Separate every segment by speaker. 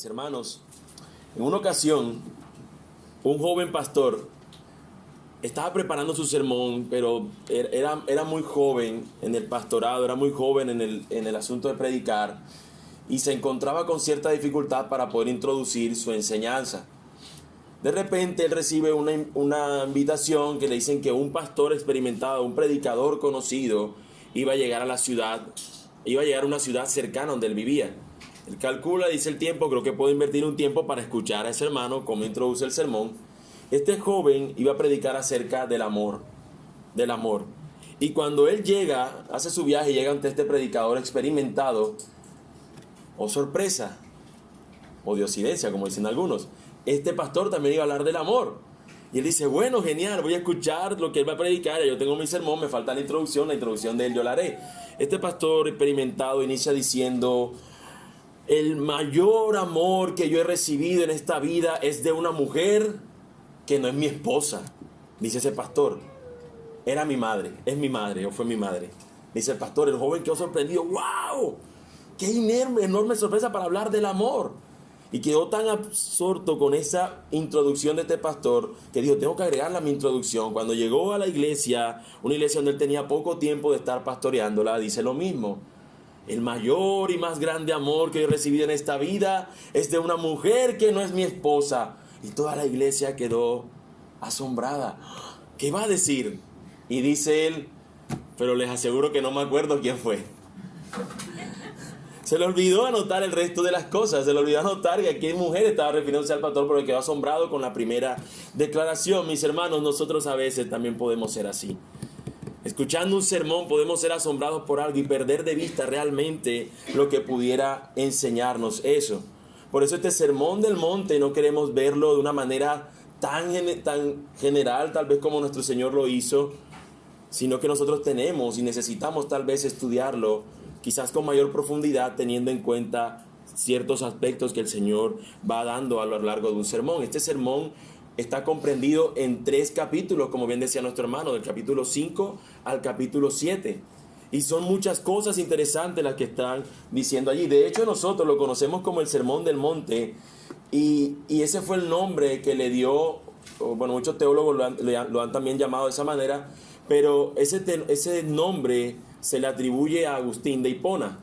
Speaker 1: Mis hermanos, en una ocasión, un joven pastor estaba preparando su sermón, pero era muy joven en el pastorado, era muy joven en el asunto de predicar, y se encontraba con cierta dificultad para poder introducir su enseñanza. De repente él recibe una invitación que le dicen que un pastor experimentado, un predicador conocido, iba a llegar a la ciudad, iba a llegar a una ciudad cercana donde él vivía. Él calcula, dice el tiempo, creo que puedo invertir un tiempo para escuchar a ese hermano cómo introduce el sermón. Este joven iba a predicar acerca del amor, del amor. Y cuando él llega, hace su viaje y llega ante este predicador experimentado, oh sorpresa, o diosidencia, como dicen algunos, este pastor también iba a hablar del amor. Y él dice, bueno, genial, voy a escuchar lo que él va a predicar, yo tengo mi sermón, me falta la introducción de él yo la haré. Este pastor experimentado inicia diciendo, el mayor amor que yo he recibido en esta vida es de una mujer que no es mi esposa, dice ese pastor. Era mi madre, es mi madre o fue mi madre. Dice el pastor, el joven quedó sorprendido, ¡wow! ¡Qué enorme sorpresa para hablar del amor! Y quedó tan absorto con esa introducción de este pastor que dijo, tengo que agregarla a mi introducción. Cuando llegó a la iglesia, una iglesia donde él tenía poco tiempo de estar pastoreándola, dice lo mismo. El mayor y más grande amor que he recibido en esta vida es de una mujer que no es mi esposa. Y toda la iglesia quedó asombrada. ¿Qué va a decir? Y dice él, pero les aseguro que no me acuerdo quién fue. Se le olvidó anotar el resto de las cosas. Se le olvidó anotar que aquí mujer estaba refiriéndose al pastor porque quedó asombrado con la primera declaración. Mis hermanos, nosotros a veces también podemos ser así. Escuchando un sermón podemos ser asombrados por algo y perder de vista realmente lo que pudiera enseñarnos eso. Por eso este sermón del monte no queremos verlo de una manera tan general, tal vez como nuestro Señor lo hizo, sino que nosotros tenemos y necesitamos tal vez estudiarlo quizás con mayor profundidad, teniendo en cuenta ciertos aspectos que el Señor va dando a lo largo de un sermón. Este sermón está comprendido en 3 capítulos, como bien decía nuestro hermano, del capítulo 5 al capítulo 7. Y son muchas cosas interesantes las que están diciendo allí. De hecho, nosotros lo conocemos como el Sermón del Monte, y ese fue el nombre que le dio, bueno, muchos teólogos lo han también llamado de esa manera, pero ese nombre se le atribuye a Agustín de Hipona,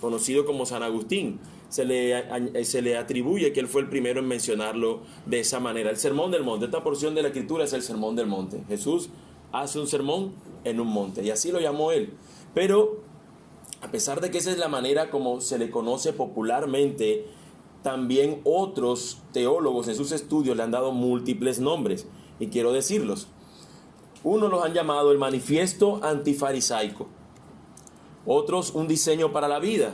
Speaker 1: conocido como San Agustín. Se le atribuye que él fue el primero en mencionarlo de esa manera. El Sermón del Monte, esta porción de la Escritura es el Sermón del Monte. Jesús hace un sermón en un monte, y así lo llamó él. Pero, a pesar de que esa es la manera como se le conoce popularmente, también otros teólogos en sus estudios le han dado múltiples nombres, y quiero decirlos. Unos los han llamado el Manifiesto Antifarisaico, otros un diseño para la vida,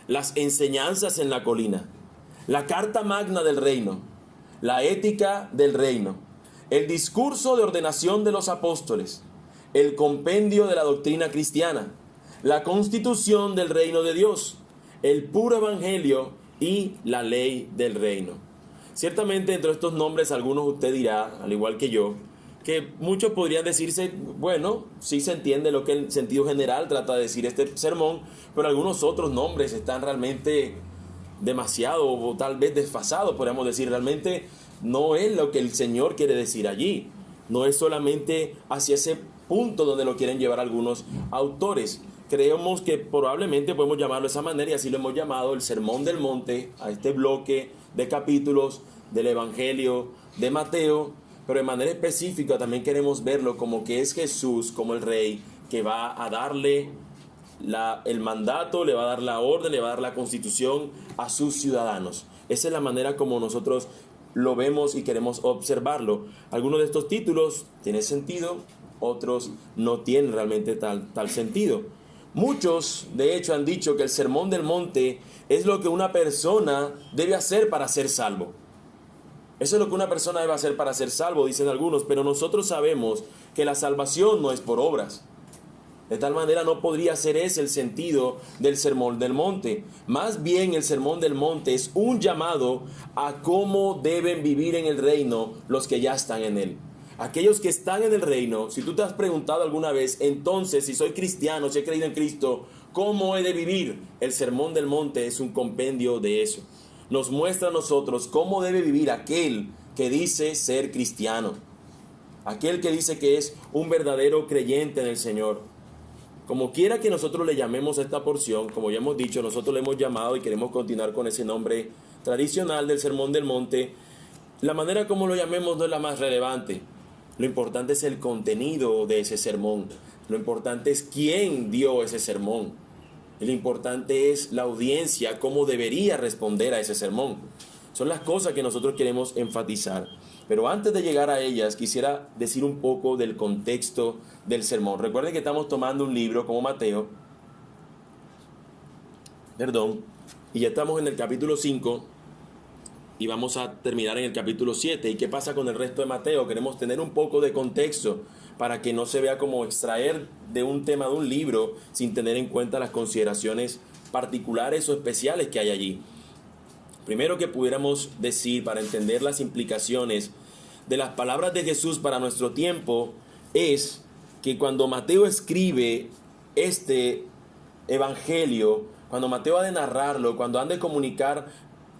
Speaker 1: las enseñanzas en la colina, la Carta Magna del Reino, la Ética del Reino, el Discurso de Ordenación de los Apóstoles, el Compendio de la Doctrina Cristiana, la Constitución del Reino de Dios, el Puro Evangelio y la Ley del Reino. Ciertamente entre estos nombres algunos usted dirá, al igual que yo, que muchos podrían decirse, bueno, sí se entiende lo que el sentido general trata de decir este sermón, pero algunos otros nombres están realmente demasiado o tal vez desfasados, podríamos decir. Realmente no es lo que el Señor quiere decir allí. No es solamente hacia ese punto donde lo quieren llevar algunos autores. Creemos que probablemente podemos llamarlo de esa manera, y así lo hemos llamado el Sermón del Monte, a este bloque de capítulos del Evangelio de Mateo. Pero de manera específica también queremos verlo como que es Jesús, como el Rey, que va a darle el mandato, le va a dar la orden, le va a dar la constitución a sus ciudadanos. Esa es la manera como nosotros lo vemos y queremos observarlo. Algunos de estos títulos tienen sentido, otros no tienen realmente tal sentido. Muchos, de hecho, han dicho que el Sermón del Monte es lo que una persona debe hacer para ser salvo. Eso es lo que una persona debe hacer para ser salvo, dicen algunos, pero nosotros sabemos que la salvación no es por obras. De tal manera no podría ser ese el sentido del Sermón del Monte. Más bien el Sermón del Monte es un llamado a cómo deben vivir en el reino los que ya están en él. Aquellos que están en el reino, si tú te has preguntado alguna vez, entonces si soy cristiano, si he creído en Cristo, ¿cómo he de vivir? El Sermón del Monte es un compendio de eso. nos muestra a nosotros cómo debe vivir aquel que dice ser cristiano, aquel que dice que es un verdadero creyente en el Señor. Como quiera que nosotros le llamemos a esta porción, como ya hemos dicho, nosotros le hemos llamado y queremos continuar con ese nombre tradicional del Sermón del Monte. La manera como lo llamemos no es la más relevante. Lo importante es el contenido de ese sermón. Lo importante es quién dio ese sermón. Y lo importante es la audiencia, cómo debería responder a ese sermón. Son las cosas que nosotros queremos enfatizar. Pero antes de llegar a ellas, quisiera decir un poco del contexto del sermón. Recuerden que estamos tomando un libro como Mateo. Y ya estamos en el capítulo 5 y vamos a terminar en el capítulo 7. ¿Y qué pasa con el resto de Mateo? Queremos tener un poco de contexto para que no se vea como extraer de un tema de un libro sin tener en cuenta las consideraciones particulares o especiales que hay allí. Primero que pudiéramos decir, para entender las implicaciones de las palabras de Jesús para nuestro tiempo, es que cuando Mateo escribe este evangelio, cuando Mateo ha de narrarlo, cuando han de comunicar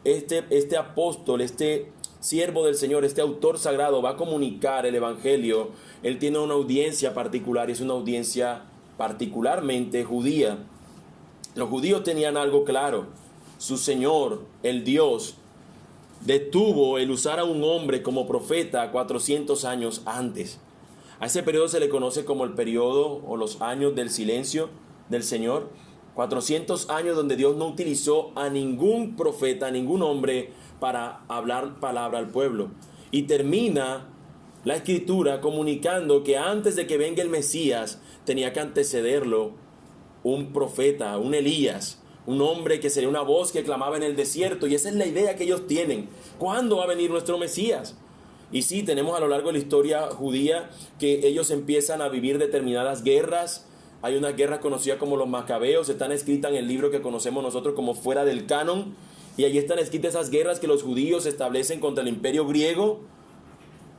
Speaker 1: este apóstol, este siervo del Señor, este autor sagrado va a comunicar el evangelio, él tiene una audiencia particular y es una audiencia particularmente judía. Los judíos tenían algo claro: su Señor, el Dios, detuvo el usar a un hombre como profeta 400 años antes. A ese periodo se le conoce como el periodo o los años del silencio del Señor. 400 años donde Dios no utilizó a ningún profeta, a ningún hombre para hablar palabra al pueblo. Y termina la escritura comunicando que antes de que venga el Mesías tenía que antecederlo un profeta, un Elías, un hombre que sería una voz que clamaba en el desierto. Y esa es la idea que ellos tienen. ¿Cuándo va a venir nuestro Mesías? Y sí, tenemos a lo largo de la historia judía que ellos empiezan a vivir determinadas guerras. Hay una guerra conocida como los Macabeos, están escritas en el libro que conocemos nosotros como fuera del canon. Y ahí están escritas esas guerras que los judíos establecen contra el imperio griego.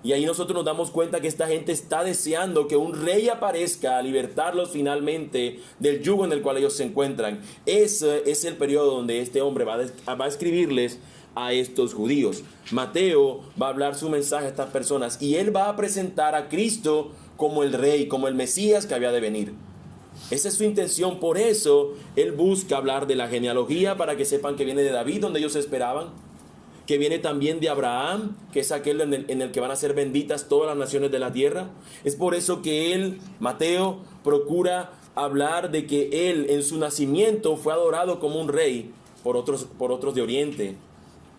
Speaker 1: Y ahí nosotros nos damos cuenta que esta gente está deseando que un rey aparezca a libertarlos finalmente del yugo en el cual ellos se encuentran. Ese es el periodo donde este hombre va a escribirles a estos judíos. Mateo va a hablar su mensaje a estas personas y él va a presentar a Cristo como el rey, como el Mesías que había de venir. Esa es su intención, por eso él busca hablar de la genealogía para que sepan que viene de David, donde ellos esperaban, que viene también de Abraham, que es aquel en el que van a ser benditas todas las naciones de la tierra. Es por eso que él, Mateo, procura hablar de que él en su nacimiento fue adorado como un rey por otros de Oriente,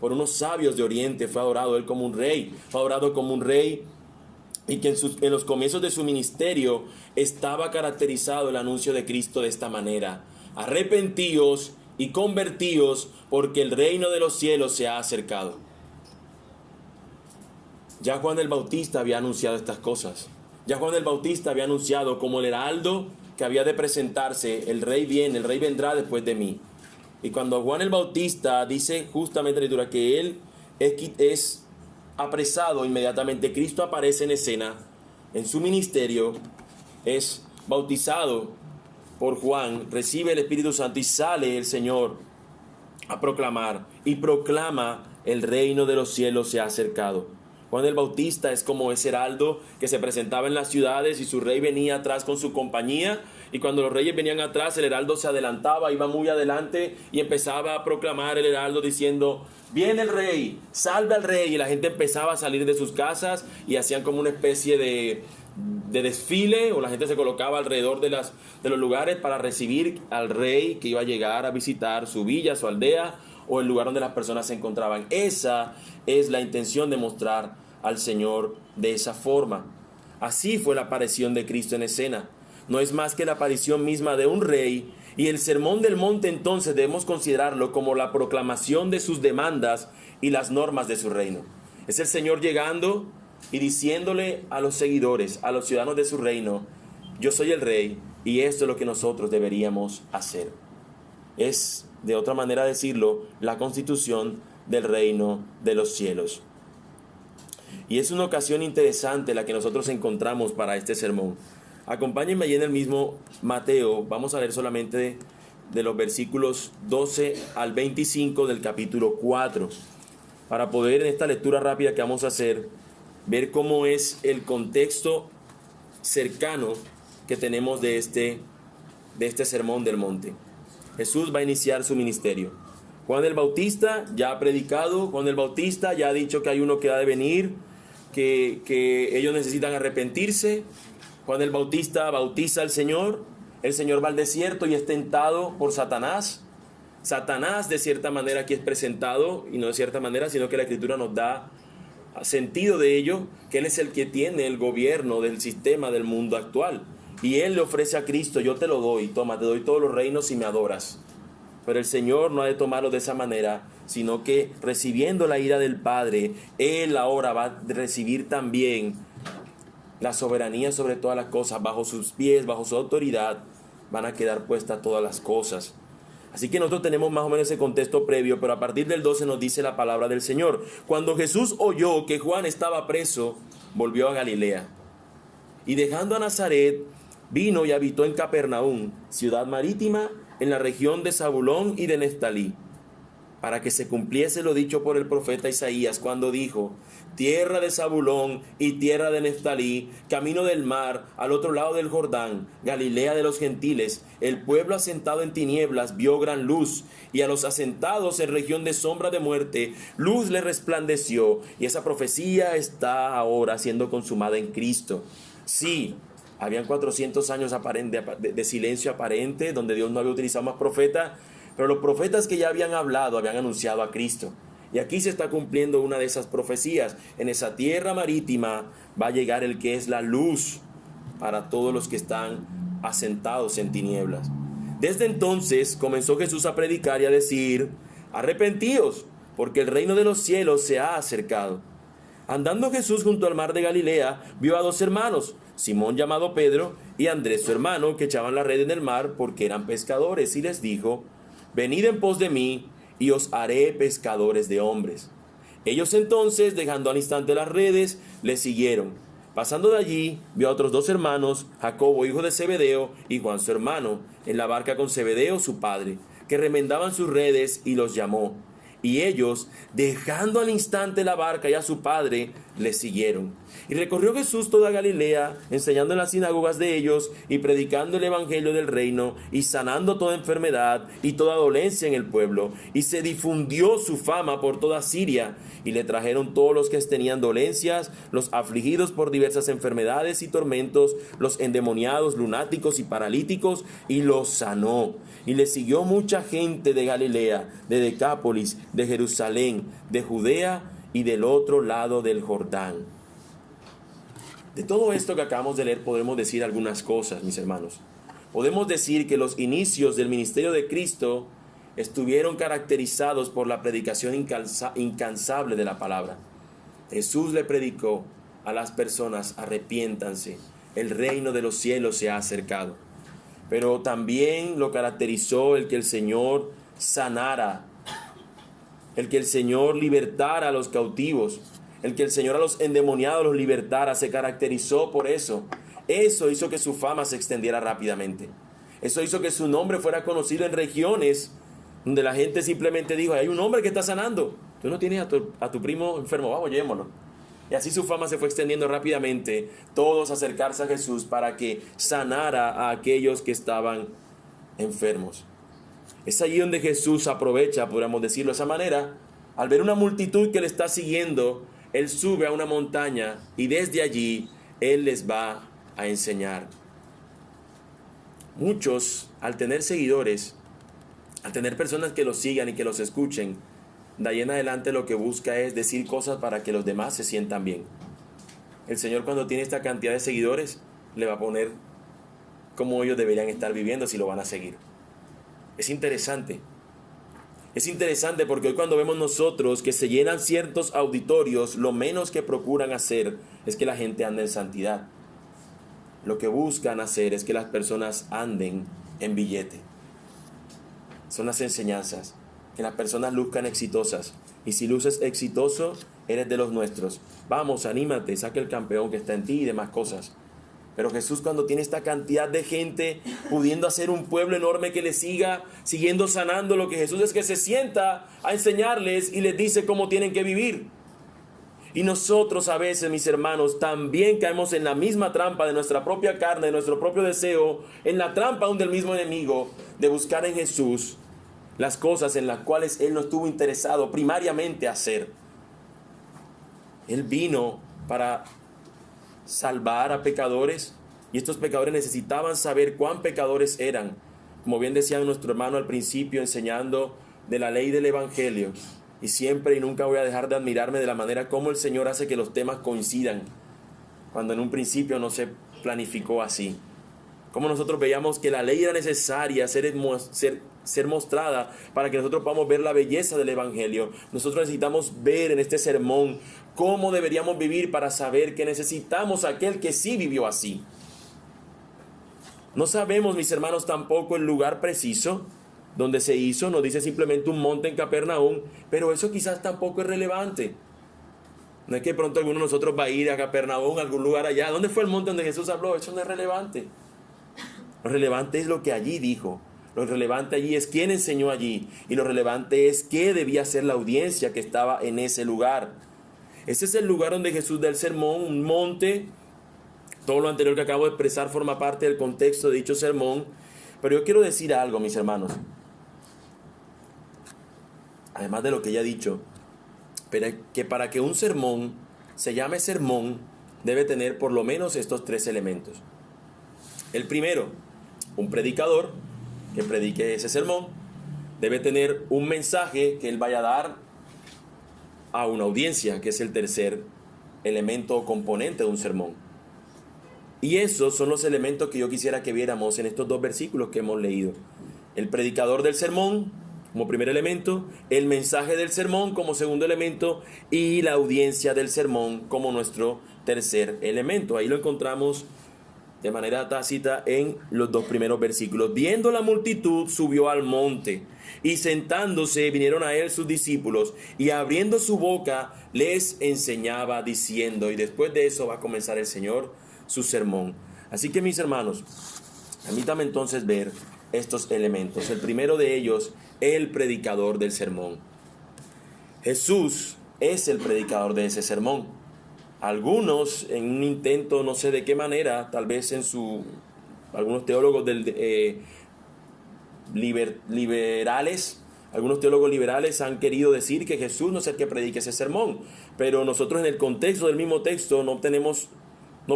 Speaker 1: por unos sabios de Oriente fue adorado él como un rey, fue adorado como un rey. Y que en los comienzos de su ministerio estaba caracterizado el anuncio de Cristo de esta manera: arrepentíos y convertíos, porque el reino de los cielos se ha acercado. Ya Juan el Bautista había anunciado estas cosas. Ya Juan el Bautista había anunciado como el heraldo que había de presentarse: el rey viene, el rey vendrá después de mí. Y cuando Juan el Bautista dice justamente en la escritura que él es apresado, inmediatamente Cristo aparece en escena en su ministerio, es bautizado por Juan, recibe el Espíritu Santo y sale el Señor a proclamar y proclama: el reino de los cielos se ha acercado. Juan el Bautista es como ese heraldo que se presentaba en las ciudades y su rey venía atrás con su compañía, y cuando los reyes venían atrás el heraldo se adelantaba, iba muy adelante y empezaba a proclamar el heraldo diciendo: viene el rey, salve al rey. Y la gente empezaba a salir de sus casas y hacían como una especie de desfile, o la gente se colocaba alrededor de los lugares para recibir al rey que iba a llegar a visitar su villa, su aldea o el lugar donde las personas se encontraban. Esa es la intención de mostrar al Señor de esa forma. Así fue la aparición de Cristo en escena. No es más que la aparición misma de un rey, y el Sermón del Monte entonces debemos considerarlo como la proclamación de sus demandas y las normas de su reino. Es el Señor llegando y diciéndole a los seguidores, a los ciudadanos de su reino: yo soy el rey y esto es lo que nosotros deberíamos hacer. Es, de otra manera decirlo, la constitución del reino de los cielos. Y es una ocasión interesante la que nosotros encontramos para este sermón. Acompáñenme allí en el mismo Mateo. Vamos a leer solamente de los versículos 12 al 25 del capítulo 4, para poder en esta lectura rápida que vamos a hacer, ver cómo es el contexto cercano que tenemos de este sermón del monte. Jesús va a iniciar su ministerio. Juan el Bautista ya ha predicado, Juan el Bautista ya ha dicho que hay uno que ha de venir, que ellos necesitan arrepentirse. Juan el Bautista bautiza al Señor, el Señor va al desierto y es tentado por Satanás. Satanás de cierta manera aquí es presentado, y no de cierta manera, sino que la Escritura nos da sentido de ello, que Él es el que tiene el gobierno del sistema del mundo actual. Y Él le ofrece a Cristo: yo te lo doy, toma, te doy todos los reinos si me adoras. Pero el Señor no ha de tomarlo de esa manera, sino que recibiendo la ira del Padre, Él ahora va a recibir también la soberanía sobre todas las cosas. Bajo sus pies, bajo su autoridad, van a quedar puestas todas las cosas. Así que nosotros tenemos más o menos ese contexto previo, pero a partir del 12 nos dice la palabra del Señor. Cuando Jesús oyó que Juan estaba preso, volvió a Galilea. Y dejando a Nazaret, vino y habitó en Capernaum, ciudad marítima, en la región de Zabulón y de Neftalí, para que se cumpliese lo dicho por el profeta Isaías, cuando dijo: tierra de Zabulón y tierra de Neftalí, camino del mar, al otro lado del Jordán, Galilea de los gentiles, el pueblo asentado en tinieblas vio gran luz, y a los asentados en región de sombra de muerte, luz le resplandeció. Y esa profecía está ahora siendo consumada en Cristo. Sí, habían 400 años de silencio aparente, donde Dios no había utilizado más profetas, pero los profetas que ya habían hablado, habían anunciado a Cristo. Y aquí se está cumpliendo una de esas profecías. En esa tierra marítima va a llegar el que es la luz para todos los que están asentados en tinieblas. Desde entonces comenzó Jesús a predicar y a decir: arrepentíos, porque el reino de los cielos se ha acercado. Andando Jesús junto al mar de Galilea, vio a dos hermanos, Simón llamado Pedro y Andrés su hermano, que echaban la red en el mar porque eran pescadores, y les dijo: venid en pos de mí, y os haré pescadores de hombres. Ellos entonces, dejando al instante las redes, le siguieron. Pasando de allí, vio a otros dos hermanos, Jacobo hijo de Zebedeo y Juan su hermano, en la barca con Zebedeo su padre, que remendaban sus redes, y los llamó. Y ellos, dejando al instante la barca y a su padre, le siguieron. Y recorrió Jesús toda Galilea, enseñando en las sinagogas de ellos, y predicando el evangelio del reino, y sanando toda enfermedad y toda dolencia en el pueblo. Y se difundió su fama por toda Siria, y le trajeron todos los que tenían dolencias, los afligidos por diversas enfermedades y tormentos, los endemoniados, lunáticos y paralíticos, y los sanó. Y le siguió mucha gente de Galilea, de Decápolis, de Jerusalén, de Judea y del otro lado del Jordán. De todo esto que acabamos de leer podemos decir algunas cosas, mis hermanos. Podemos decir que los inicios del ministerio de Cristo estuvieron caracterizados por la predicación incansable de la palabra. Jesús le predicó a las personas: arrepiéntanse, el reino de los cielos se ha acercado. Pero también lo caracterizó el que el Señor sanara, el que el Señor libertara a los cautivos, el que el Señor a los endemoniados los libertara. Se caracterizó por eso. Eso hizo que su fama se extendiera rápidamente. Eso hizo que su nombre fuera conocido en regiones donde la gente simplemente dijo: hay un hombre que está sanando. Tú no tienes a tu primo enfermo, vamos, llevémoslo. Y así su fama se fue extendiendo rápidamente. Todos acercarse a Jesús para que sanara a aquellos que estaban enfermos. Es allí donde Jesús aprovecha, podríamos decirlo de esa manera. Al ver una multitud que le está siguiendo, Él sube a una montaña y desde allí Él les va a enseñar. Muchos, al tener seguidores, al tener personas que los sigan y que los escuchen, de ahí en adelante lo que busca es decir cosas para que los demás se sientan bien. El Señor, cuando tiene esta cantidad de seguidores, le va a poner cómo ellos deberían estar viviendo si lo van a seguir. Es interesante. Es interesante porque hoy, cuando vemos nosotros que se llenan ciertos auditorios, lo menos que procuran hacer es que la gente ande en santidad. Lo que buscan hacer es que las personas anden en billete. Son las enseñanzas. Que las personas luzcan exitosas. Y si luces exitoso, eres de los nuestros. Vamos, anímate, saca el campeón que está en ti y demás cosas. Pero Jesús, cuando tiene esta cantidad de gente, pudiendo hacer un pueblo enorme que le siga, siguiendo sanando, lo que Jesús es que se sienta a enseñarles y les dice cómo tienen que vivir. Y nosotros a veces, mis hermanos, también caemos en la misma trampa de nuestra propia carne, de nuestro propio deseo, en la trampa aún del mismo enemigo, de buscar en Jesús las cosas en las cuales Él no estuvo interesado primariamente a hacer. Él vino para salvar a pecadores, y estos pecadores necesitaban saber cuán pecadores eran. Como bien decía nuestro hermano al principio, enseñando de la ley del Evangelio. Y siempre y nunca voy a dejar de admirarme de la manera como el Señor hace que los temas coincidan, cuando en un principio no se planificó así. Como nosotros veíamos que la ley era necesaria ser mostrada para que nosotros podamos ver la belleza del Evangelio. Nosotros necesitamos ver en este sermón cómo deberíamos vivir para saber que necesitamos a aquel que sí vivió así. No sabemos, mis hermanos, tampoco el lugar preciso donde se hizo. Nos dice simplemente un monte en Capernaum, pero eso quizás tampoco es relevante. No es que pronto alguno de nosotros va a ir a Capernaum, a algún lugar allá. ¿Dónde fue el monte donde Jesús habló? Eso no es relevante. Lo relevante es lo que allí dijo. Lo relevante allí es quién enseñó allí. Y lo relevante es qué debía ser la audiencia que estaba en ese lugar. Ese es el lugar donde Jesús da el sermón, un monte. Todo lo anterior que acabo de expresar forma parte del contexto de dicho sermón. Pero yo quiero decir algo, mis hermanos. Además de lo que ya he dicho, pero que para que un sermón se llame sermón, debe tener por lo menos estos tres elementos. El primero, un predicador que predique ese sermón, debe tener un mensaje que él vaya a dar a una audiencia, que es el tercer elemento o componente de un sermón. Y esos son los elementos que yo quisiera que viéramos en estos dos versículos que hemos leído. El predicador del sermón como primer elemento, el mensaje del sermón como segundo elemento y la audiencia del sermón como nuestro tercer elemento. Ahí lo encontramos de manera tácita en los dos primeros versículos. Viendo la multitud, subió al monte, y sentándose vinieron a él sus discípulos, y abriendo su boca les enseñaba diciendo. Y después de eso va a comenzar el Señor su sermón. Así que, mis hermanos, permítame entonces ver estos elementos. El primero de ellos, el predicador del sermón. Jesús es el predicador de ese sermón. Algunos, en un intento, no sé de qué manera, tal vez algunos teólogos liberales, algunos teólogos liberales han querido decir que Jesús no es el que predique ese sermón, pero nosotros en el contexto del mismo texto no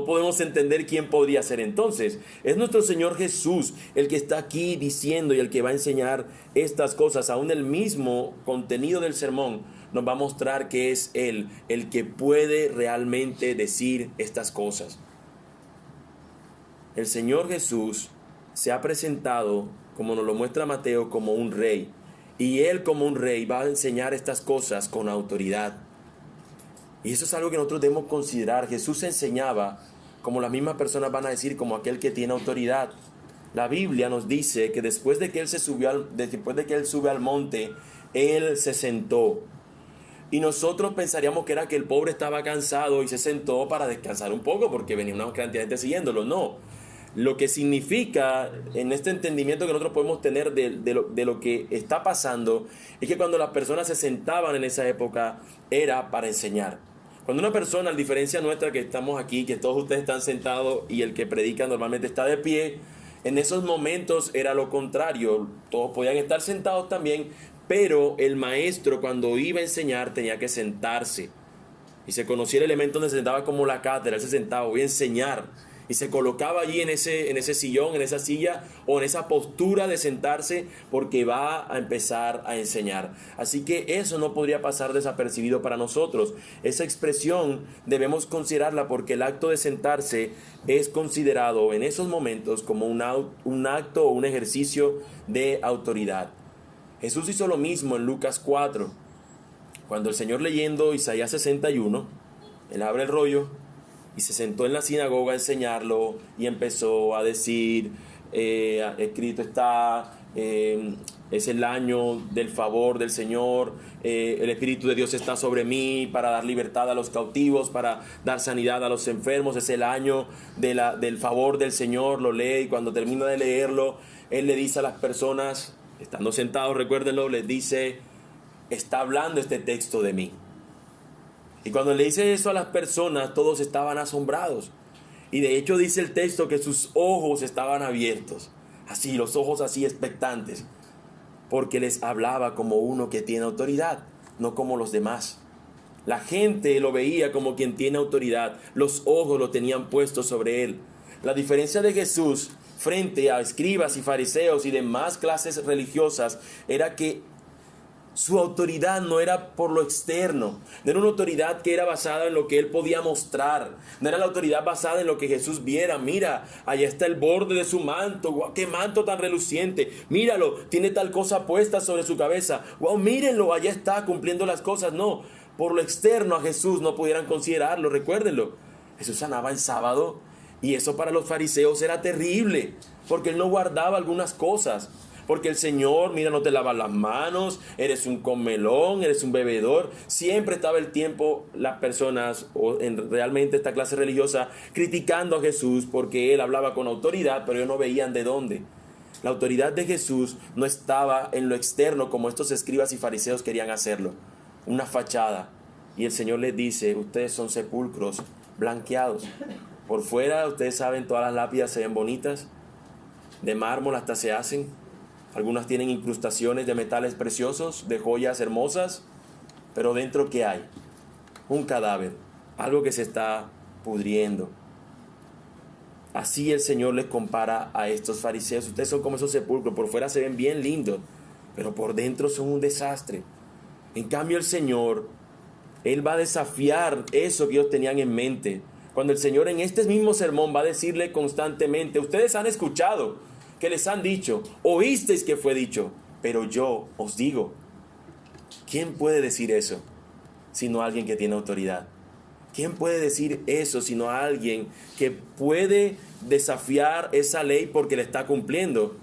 Speaker 1: podemos entender quién podría ser entonces. Es nuestro Señor Jesús el que está aquí diciendo y el que va a enseñar estas cosas. Aún el mismo contenido del sermón nos va a mostrar que es Él el que puede realmente decir estas cosas. El Señor Jesús se ha presentado, como nos lo muestra Mateo, como un rey. Y Él como un rey va a enseñar estas cosas con autoridad. Y eso es algo que nosotros debemos considerar. Jesús enseñaba, como las mismas personas van a decir, como aquel que tiene autoridad. La Biblia nos dice que después de que Él sube al monte, Él se sentó. Y nosotros pensaríamos que era que el pobre estaba cansado y se sentó para descansar un poco porque venía una cantidad de gente siguiéndolo. No. Lo que significa en este entendimiento que nosotros podemos tener de lo que está pasando es que cuando las personas se sentaban en esa época era para enseñar. Cuando una persona, a diferencia nuestra que estamos aquí, que todos ustedes están sentados y el que predica normalmente está de pie, en esos momentos era lo contrario. Todos podían estar sentados también, pero el maestro cuando iba a enseñar tenía que sentarse. Y se conocía el elemento donde se sentaba como la cátedra. Él se sentaba, voy a enseñar. Y se colocaba allí en ese sillón, en esa silla o en esa postura de sentarse porque va a empezar a enseñar. Así que eso no podría pasar desapercibido para nosotros. Esa expresión debemos considerarla porque el acto de sentarse es considerado en esos momentos como un acto o un ejercicio de autoridad. Jesús hizo lo mismo en Lucas 4. Cuando el Señor, leyendo Isaías 61, Él abre el rollo y se sentó en la sinagoga a enseñarlo y empezó a decir, escrito está, es el año del favor del Señor, el Espíritu de Dios está sobre mí para dar libertad a los cautivos, para dar sanidad a los enfermos, es el año del favor del Señor, lo lee y cuando termina de leerlo, Él le dice a las personas, estando sentados, recuérdenlo, les dice, está hablando este texto de mí. Y cuando le dice eso a las personas, todos estaban asombrados. Y de hecho dice el texto que sus ojos estaban abiertos, así, los ojos así expectantes, porque les hablaba como uno que tiene autoridad, no como los demás. La gente lo veía como quien tiene autoridad, los ojos lo tenían puestos sobre él. La diferencia de Jesús frente a escribas y fariseos y demás clases religiosas era que su autoridad no era por lo externo, no era una autoridad que era basada en lo que él podía mostrar, no era la autoridad basada en lo que Jesús viera. Mira, allá está el borde de su manto, wow, qué manto tan reluciente, míralo, tiene tal cosa puesta sobre su cabeza, wow, mírenlo, allá está cumpliendo las cosas. No, por lo externo a Jesús no pudieran considerarlo, recuérdenlo. Jesús sanaba en sábado y eso para los fariseos era terrible, porque él no guardaba algunas cosas. Porque el Señor, mira, no te lavas las manos, eres un comelón, eres un bebedor. Siempre estaba el tiempo las personas, o realmente esta clase religiosa, criticando a Jesús porque él hablaba con autoridad, pero ellos no veían de dónde. La autoridad de Jesús no estaba en lo externo como estos escribas y fariseos querían hacerlo. Una fachada. Y el Señor les dice, ustedes son sepulcros blanqueados. Por fuera, ustedes saben, todas las lápidas se ven bonitas. De mármol hasta se hacen. Algunas tienen incrustaciones de metales preciosos, de joyas hermosas, pero dentro ¿qué hay? Un cadáver, algo que se está pudriendo. Así el Señor les compara a estos fariseos. Ustedes son como esos sepulcros, por fuera se ven bien lindos, pero por dentro son un desastre. En cambio el Señor, Él va a desafiar eso que ellos tenían en mente. Cuando el Señor en este mismo sermón va a decirle constantemente, ustedes han escuchado que les han dicho, oísteis que fue dicho, pero yo os digo. ¿Quién puede decir eso sino alguien que tiene autoridad? ¿Quién puede decir eso sino alguien que puede desafiar esa ley porque la está cumpliendo?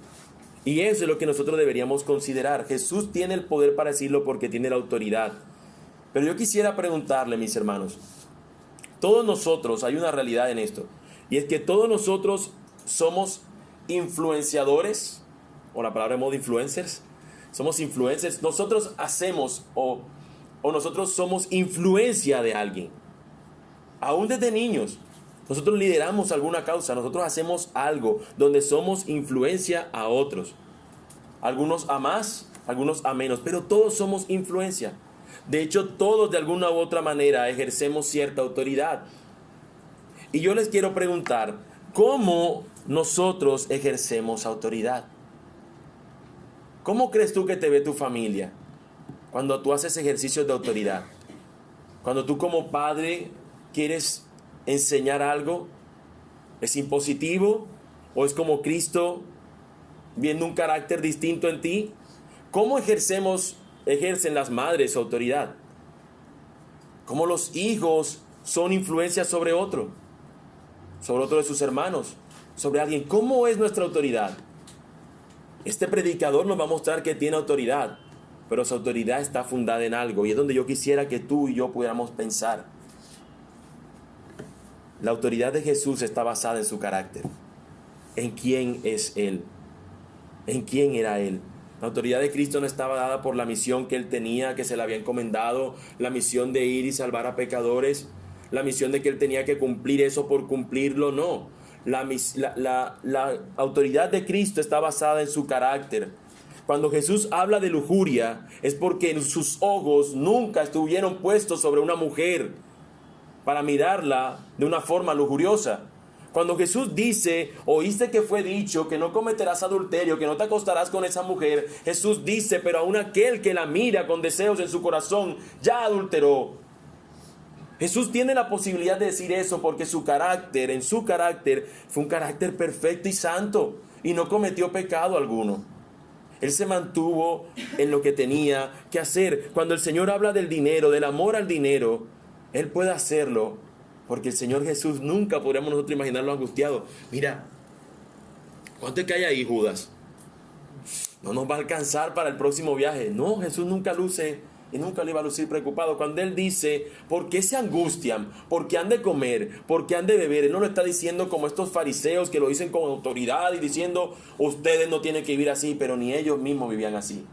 Speaker 1: Y eso es lo que nosotros deberíamos considerar. Jesús tiene el poder para decirlo porque tiene la autoridad. Pero yo quisiera preguntarle, mis hermanos, todos nosotros, hay una realidad en esto, y es que todos nosotros somos influenciadores, o la palabra de modo influencers, somos influencers. Nosotros hacemos o nosotros somos influencia de alguien, aún desde niños. Nosotros lideramos alguna causa, nosotros hacemos algo donde somos influencia a otros, algunos a más, algunos a menos, pero todos somos influencia. De hecho, todos de alguna u otra manera ejercemos cierta autoridad. Y yo les quiero preguntar, ¿cómo nosotros ejercemos autoridad? ¿Cómo crees tú que te ve tu familia cuando tú haces ejercicios de autoridad? Cuando tú como padre quieres enseñar algo, ¿es impositivo o es como Cristo viendo un carácter distinto en ti? ¿Cómo ejercen las madres autoridad? ¿Cómo los hijos son influencia sobre otro de sus hermanos, sobre alguien? ¿Cómo es nuestra autoridad? Este predicador nos va a mostrar que tiene autoridad, pero su autoridad está fundada en algo, y es donde yo quisiera que tú y yo pudiéramos pensar. La autoridad de Jesús está basada en su carácter, en quién es Él, en quién era Él. La autoridad de Cristo no estaba dada por la misión que Él tenía, que se le había encomendado, la misión de ir y salvar a pecadores, la misión de que Él tenía que cumplir eso por cumplirlo, no. La autoridad de Cristo está basada en su carácter. Cuando Jesús habla de lujuria, es porque sus ojos nunca estuvieron puestos sobre una mujer para mirarla de una forma lujuriosa. Cuando Jesús dice, oíste que fue dicho que no cometerás adulterio, que no te acostarás con esa mujer, Jesús dice, pero aún aquel que la mira con deseos en su corazón ya adulteró. Jesús tiene la posibilidad de decir eso porque en su carácter, fue un carácter perfecto y santo y no cometió pecado alguno. Él se mantuvo en lo que tenía que hacer. Cuando el Señor habla del dinero, del amor al dinero, Él puede hacerlo porque el Señor Jesús nunca podríamos nosotros imaginarlo angustiado. Mira, ¿cuánto es que hay ahí, Judas? no nos va a alcanzar para el próximo viaje. No, Jesús nunca luce y nunca le iba a lucir preocupado. Cuando Él dice, ¿por qué se angustian? ¿Por qué han de comer? ¿Por qué han de beber? Él no lo está diciendo como estos fariseos que lo dicen con autoridad y diciendo, ustedes no tienen que vivir así, pero ni ellos mismos vivían así.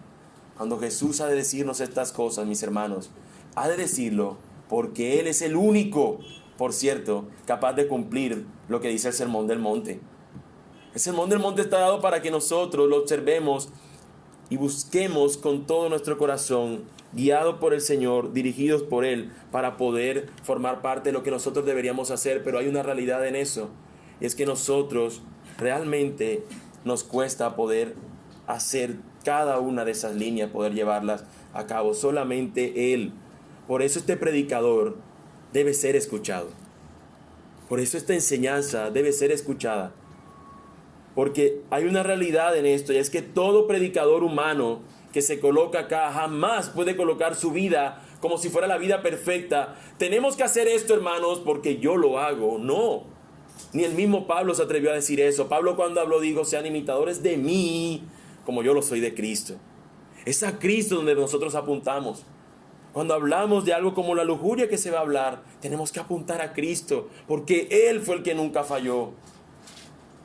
Speaker 1: Cuando Jesús ha de decirnos estas cosas, mis hermanos, ha de decirlo porque Él es el único, por cierto, capaz de cumplir lo que dice el Sermón del Monte. El Sermón del Monte está dado para que nosotros lo observemos y busquemos con todo nuestro corazón, guiados por el Señor, dirigidos por Él, para poder formar parte de lo que nosotros deberíamos hacer. Pero hay una realidad en eso, y es que nosotros realmente nos cuesta poder hacer cada una de esas líneas, poder llevarlas a cabo. Solamente Él. Por eso este predicador debe ser escuchado. Por eso esta enseñanza debe ser escuchada. Porque hay una realidad en esto, y es que todo predicador humano que se coloca acá jamás puede colocar su vida como si fuera la vida perfecta. Tenemos que hacer esto, hermanos, porque yo lo hago. No. Ni el mismo Pablo se atrevió a decir eso. Pablo, cuando habló, dijo, sean imitadores de mí, como yo lo soy de Cristo. Es a Cristo donde nosotros apuntamos. Cuando hablamos de algo como la lujuria que se va a hablar, tenemos que apuntar a Cristo, porque Él fue el que nunca falló.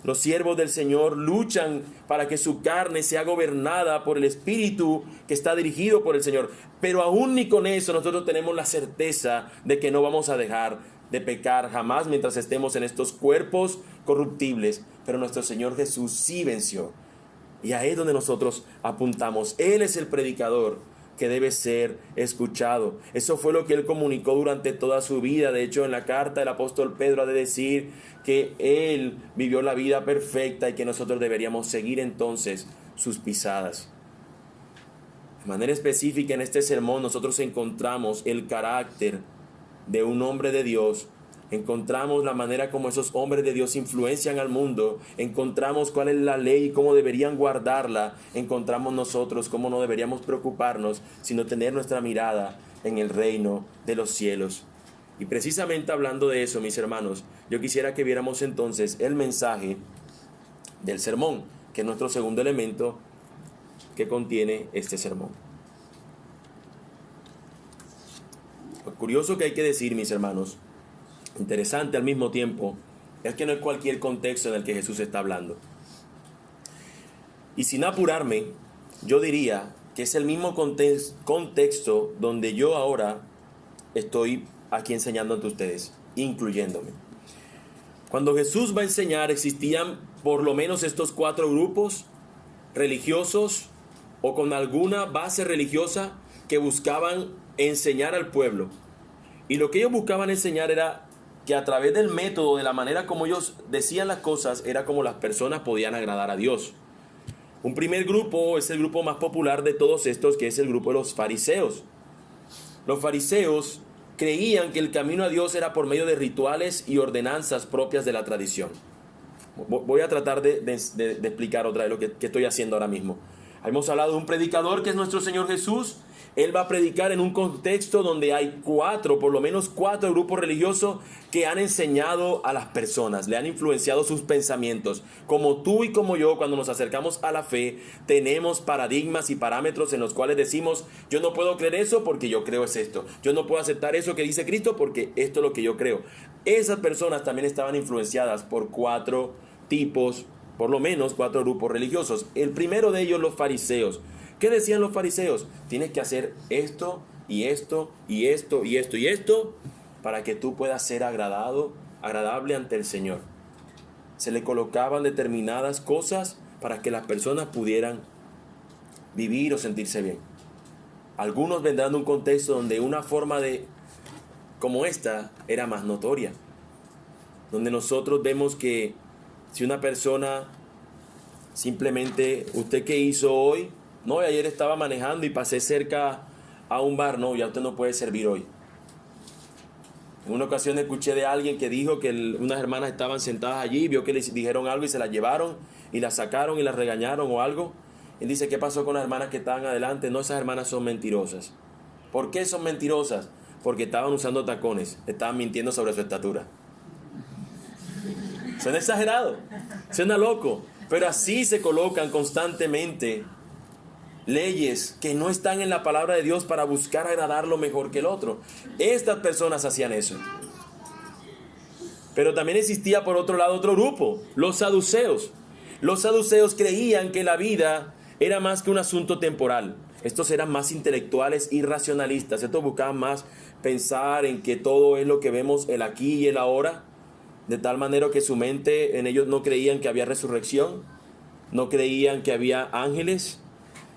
Speaker 1: Los siervos del Señor luchan para que su carne sea gobernada por el Espíritu que está dirigido por el Señor. Pero aún ni con eso nosotros tenemos la certeza de que no vamos a dejar de pecar jamás mientras estemos en estos cuerpos corruptibles. Pero nuestro Señor Jesús sí venció. Y ahí es donde nosotros apuntamos. Él es el predicador que debe ser escuchado. Eso fue lo que Él comunicó durante toda su vida. De hecho, en la carta el apóstol Pedro ha de decir que Él vivió la vida perfecta y que nosotros deberíamos seguir entonces sus pisadas. De manera específica, en este sermón nosotros encontramos el carácter de un hombre de Dios. Encontramos la manera como esos hombres de Dios influencian al mundo. Encontramos cuál es la ley y cómo deberían guardarla. Encontramos nosotros cómo no deberíamos preocuparnos, sino tener nuestra mirada en el reino de los cielos. Y precisamente hablando de eso, mis hermanos, yo quisiera que viéramos entonces el mensaje del sermón, que es nuestro segundo elemento que contiene este sermón. Lo curioso que hay que decir, mis hermanos, interesante al mismo tiempo, es que no es cualquier contexto en el que Jesús está hablando. Y sin apurarme, yo diría que es el mismo contexto donde yo ahora estoy aquí enseñando ante ustedes, incluyéndome. Cuando Jesús va a enseñar, existían por lo menos estos 4 grupos religiosos o con alguna base religiosa que buscaban enseñar al pueblo. Y lo que ellos buscaban enseñar era que a través del método, de la manera como ellos decían las cosas, era como las personas podían agradar a Dios. Un primer grupo es el grupo más popular de todos estos, que es el grupo de los fariseos. Los fariseos creían que el camino a Dios era por medio de rituales y ordenanzas propias de la tradición. Voy a tratar de explicar otra vez lo que estoy haciendo ahora mismo. Hemos hablado de un predicador que es nuestro Señor Jesús. Él va a predicar en un contexto donde hay por lo menos cuatro grupos religiosos que han enseñado a las personas, le han influenciado sus pensamientos. Como tú y como yo, cuando nos acercamos a la fe, tenemos paradigmas y parámetros en los cuales decimos, yo no puedo creer eso porque yo creo es esto. Yo no puedo aceptar eso que dice Cristo porque esto es lo que yo creo. Esas personas también estaban influenciadas por cuatro tipos, por lo menos cuatro grupos religiosos. El primero de ellos, los fariseos. ¿Qué decían los fariseos? Tienes que hacer esto y esto y esto y esto y esto para que tú puedas ser agradable ante el Señor. Se le colocaban determinadas cosas para que las personas pudieran vivir o sentirse bien. Algunos vendrán de un contexto donde una forma como esta era más notoria, donde nosotros vemos que si una persona simplemente, ¿usted qué hizo hoy? No, ayer estaba manejando y pasé cerca a un bar. No, ya usted no puede servir hoy. En una ocasión escuché de alguien que dijo que unas hermanas estaban sentadas allí, vio que les dijeron algo y se las llevaron y las sacaron y las regañaron o algo. Él dice, ¿qué pasó con las hermanas que estaban adelante? No, esas hermanas son mentirosas. ¿Por qué son mentirosas? Porque estaban usando tacones, estaban mintiendo sobre su estatura. Suena exagerado, suena loco, pero así se colocan constantemente leyes que no están en la palabra de Dios para buscar agradarlo mejor que el otro. Estas personas hacían eso. Pero también existía por otro lado otro grupo, los saduceos. Los saduceos creían que la vida era más que un asunto temporal. Estos eran más intelectuales y racionalistas. Estos buscaban más pensar en que todo es lo que vemos el aquí y el ahora, de tal manera que su mente, en ellos no creían que había resurrección, no creían que había ángeles,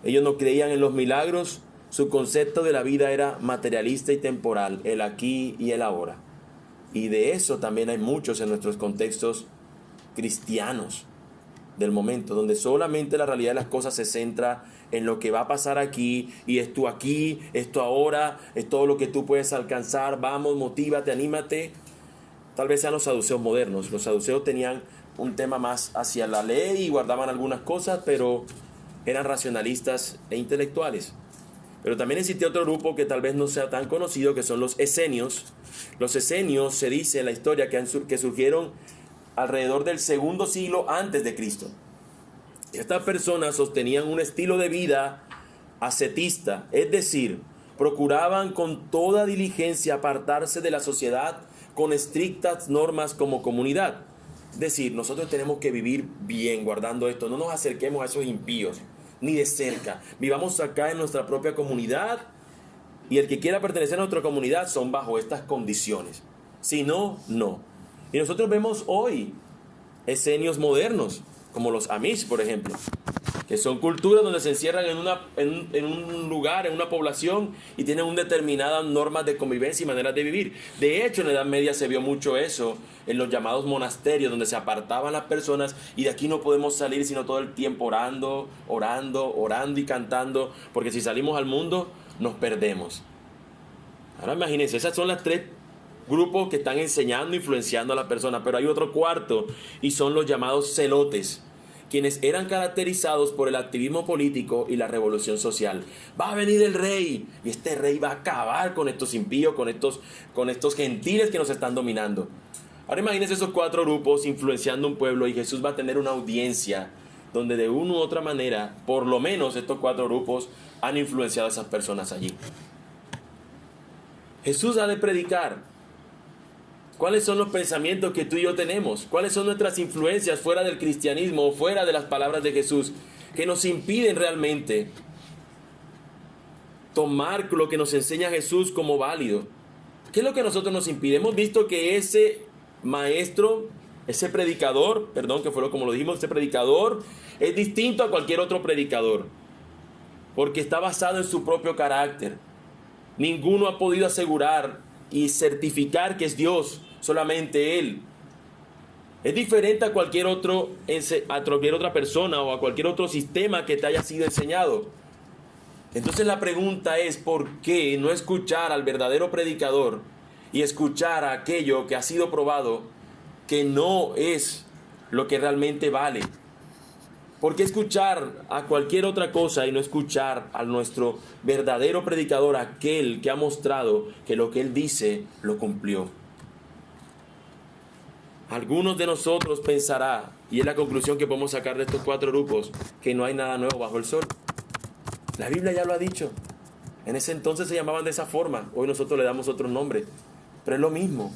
Speaker 1: ellos no creían en los milagros. Su concepto de la vida era materialista y temporal, el aquí y el ahora. Y de eso también hay muchos en nuestros contextos cristianos del momento, donde solamente la realidad de las cosas se centra en lo que va a pasar aquí, y esto aquí, esto ahora, es todo lo que tú puedes alcanzar, vamos, motívate, anímate. Tal vez sean los saduceos modernos. Los saduceos tenían un tema más hacia la ley y guardaban algunas cosas, pero eran racionalistas e intelectuales. Pero también existe otro grupo que tal vez no sea tan conocido, que son los esenios. Los esenios, se dice en la historia, que surgieron alrededor del segundo siglo antes de Cristo. Estas personas sostenían un estilo de vida ascetista, es decir, procuraban con toda diligencia apartarse de la sociedad con estrictas normas como comunidad. Es decir, nosotros tenemos que vivir bien guardando esto, no nos acerquemos a esos impíos, ni de cerca. Vivamos acá en nuestra propia comunidad, y el que quiera pertenecer a nuestra comunidad son bajo estas condiciones. Si no, no. Y nosotros vemos hoy esenios modernos, como los Amish, por ejemplo, que son culturas donde se encierran en un lugar, en una población, y tienen una determinadas normas de convivencia y maneras de vivir. De hecho, en la Edad Media se vio mucho eso en los llamados monasterios, donde se apartaban las personas, y de aquí no podemos salir sino todo el tiempo orando y cantando, porque si salimos al mundo nos perdemos. Ahora imagínense, esas son las tres grupos que están enseñando, influenciando a la persona. Pero hay otro cuarto, y son los llamados celotes, quienes eran caracterizados por el activismo político y la revolución social. Va a venir el rey, y este rey va a acabar con estos impíos, con estos gentiles que nos están dominando. Ahora imagínense esos cuatro grupos influenciando un pueblo, y Jesús va a tener una audiencia donde de una u otra manera, por lo menos estos cuatro grupos han influenciado a esas personas allí. Jesús ha de predicar. ¿Cuáles son los pensamientos que tú y yo tenemos? ¿Cuáles son nuestras influencias fuera del cristianismo o fuera de las palabras de Jesús que nos impiden realmente tomar lo que nos enseña Jesús como válido? ¿Qué es lo que a nosotros nos impide? Hemos visto que ese maestro, ese predicador, que fue como lo dijimos, ese predicador es distinto a cualquier otro predicador, porque está basado en su propio carácter. Ninguno ha podido asegurar y certificar que es Dios, solamente Él. Es diferente a cualquier otra persona o a cualquier otro sistema que te haya sido enseñado. Entonces la pregunta es, ¿por qué no escuchar al verdadero predicador y escuchar a aquello que ha sido probado que no es lo que realmente vale? ¿Por qué escuchar a cualquier otra cosa y no escuchar a nuestro verdadero predicador, aquel que ha mostrado que lo que él dice lo cumplió? Algunos de nosotros pensará, y es la conclusión que podemos sacar de estos cuatro grupos, que no hay nada nuevo bajo el sol. La Biblia ya lo ha dicho. En ese entonces se llamaban de esa forma. Hoy nosotros le damos otro nombre. Pero es lo mismo.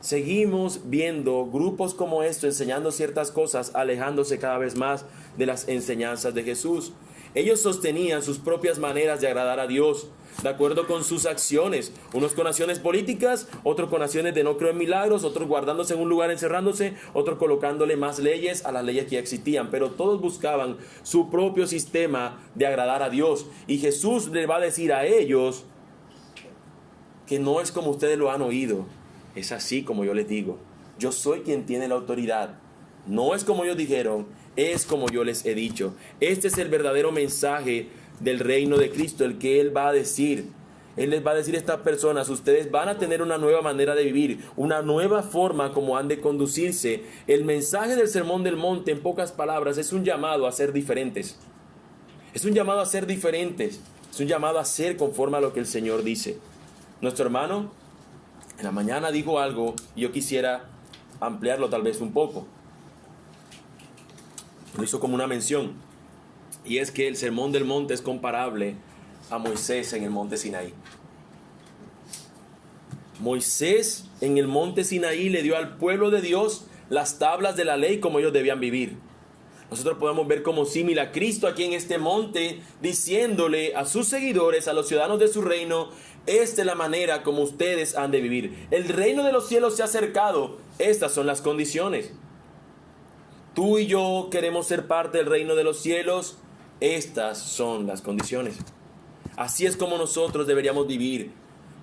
Speaker 1: Seguimos viendo grupos como estos enseñando ciertas cosas, alejándose cada vez más de las enseñanzas de Jesús. Ellos sostenían sus propias maneras de agradar a Dios, de acuerdo con sus acciones. Unos con acciones políticas, otros con acciones de no creo en milagros, otros guardándose en un lugar, encerrándose, otros colocándole más leyes a las leyes que ya existían. Pero todos buscaban su propio sistema de agradar a Dios. Y Jesús les va a decir a ellos que no es como ustedes lo han oído. Es así como yo les digo. Yo soy quien tiene la autoridad. No es como ellos dijeron, es como yo les he dicho. Este es el verdadero mensaje del reino de Cristo, el que Él va a decir. Él les va a decir a estas personas, ustedes van a tener una nueva manera de vivir, una nueva forma como han de conducirse. El mensaje del Sermón del Monte, en pocas palabras, es un llamado a ser diferentes. Es un llamado a ser diferentes. Es un llamado a ser conforme a lo que el Señor dice. Nuestro hermano en la mañana dijo algo y yo quisiera ampliarlo tal vez un poco. Lo hizo como una mención. Y es que el Sermón del Monte es comparable a Moisés en el monte Sinaí. Moisés en el monte Sinaí le dio al pueblo de Dios las tablas de la ley como ellos debían vivir. Nosotros podemos ver como símil a Cristo aquí en este monte, diciéndole a sus seguidores, a los ciudadanos de su reino: esta es la manera como ustedes han de vivir. El reino de los cielos se ha acercado. Estas son las condiciones. Tú y yo queremos ser parte del reino de los cielos. Estas son las condiciones. Así es como nosotros deberíamos vivir.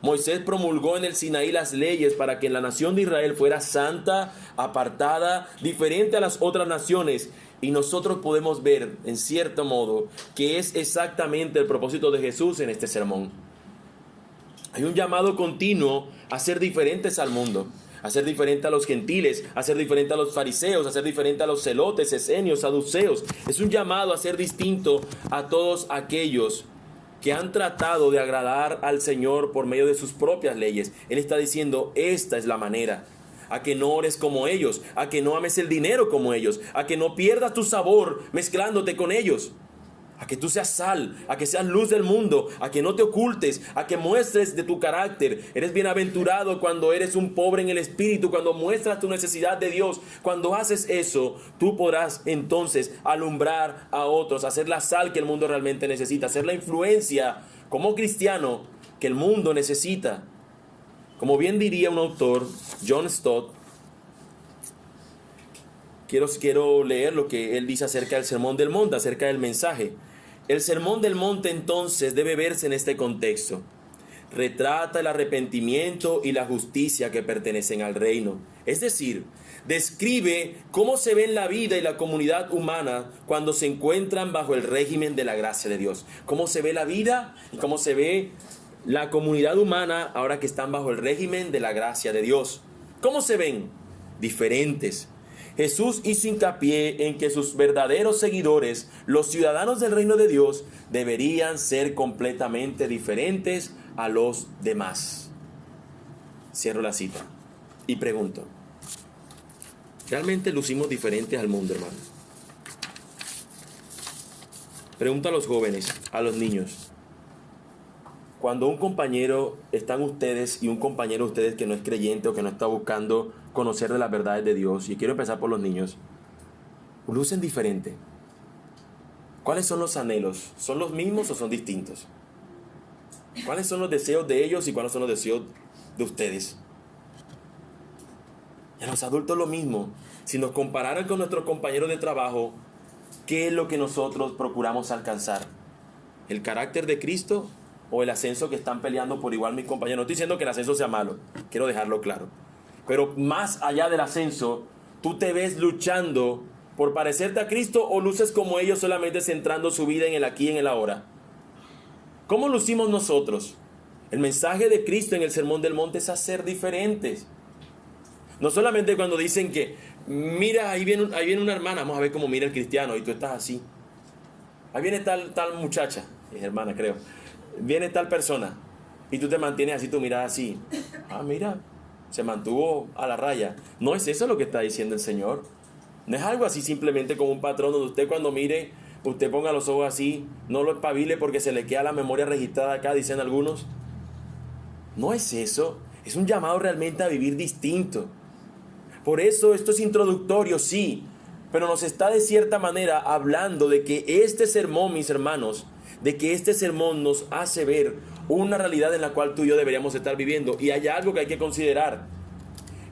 Speaker 1: Moisés promulgó en el Sinaí las leyes para que la nación de Israel fuera santa, apartada, diferente a las otras naciones. Y nosotros podemos ver, en cierto modo, que es exactamente el propósito de Jesús en este sermón. Hay un llamado continuo a ser diferentes al mundo, a ser diferente a los gentiles, a ser diferente a los fariseos, a ser diferente a los celotes, esenios, saduceos. Es un llamado a ser distinto a todos aquellos que han tratado de agradar al Señor por medio de sus propias leyes. Él está diciendo: esta es la manera. A que no ores como ellos, a que no ames el dinero como ellos, a que no pierdas tu sabor mezclándote con ellos, a que tú seas sal, a que seas luz del mundo, a que no te ocultes, a que muestres de tu carácter. Eres bienaventurado cuando eres un pobre en el espíritu, cuando muestras tu necesidad de Dios. Cuando haces eso, tú podrás entonces alumbrar a otros, hacer la sal que el mundo realmente necesita, hacer la influencia como cristiano que el mundo necesita. Como bien diría un autor, John Stott, quiero leer lo que él dice acerca del Sermón del Monte, acerca del mensaje. El Sermón del Monte entonces debe verse en este contexto. Retrata el arrepentimiento y la justicia que pertenecen al reino. Es decir, describe cómo se ve en la vida y la comunidad humana cuando se encuentran bajo el régimen de la gracia de Dios. Cómo se ve la vida y cómo se ve la comunidad humana ahora que están bajo el régimen de la gracia de Dios. ¿Cómo se ven? Diferentes. Jesús hizo hincapié en que sus verdaderos seguidores, los ciudadanos del reino de Dios, deberían ser completamente diferentes a los demás. Cierro la cita y pregunto: ¿realmente lucimos diferentes al mundo, hermano? Pregunto a los jóvenes, a los niños. Cuando un compañero, están ustedes y un compañero de ustedes que no es creyente o que no está buscando conocer de las verdades de Dios, y quiero empezar por los niños, lucen diferente. ¿Cuáles son los anhelos? ¿Son los mismos o son distintos? ¿Cuáles son los deseos de ellos y cuáles son los deseos de ustedes? Y a los adultos lo mismo. Si nos compararan con nuestros compañeros de trabajo, ¿qué es lo que nosotros procuramos alcanzar? ¿El carácter de Cristo o el ascenso que están peleando por igual mis compañeros? No estoy diciendo que el ascenso sea malo, quiero dejarlo claro. Pero más allá del ascenso, ¿tú te ves luchando por parecerte a Cristo o luces como ellos, solamente centrando su vida en el aquí y en el ahora? ¿Cómo lucimos nosotros? El mensaje de Cristo en el Sermón del Monte es hacer diferentes. No solamente cuando dicen que, mira, ahí viene una hermana, vamos a ver cómo mira el cristiano, y tú estás así. Ahí viene tal muchacha, es hermana creo, viene tal persona, y tú te mantienes así, tu mirada así. Ah, mira, se mantuvo a la raya. No es eso lo que está diciendo el Señor. No es algo así simplemente como un patrón donde usted cuando mire, usted ponga los ojos así, no lo espabile porque se le queda la memoria registrada acá, dicen algunos. No es eso, es un llamado realmente a vivir distinto. Por eso esto es introductorio, sí, pero nos está de cierta manera hablando de que este sermón, mis hermanos, de que este sermón nos hace ver una realidad en la cual tú y yo deberíamos estar viviendo. Y hay algo que hay que considerar,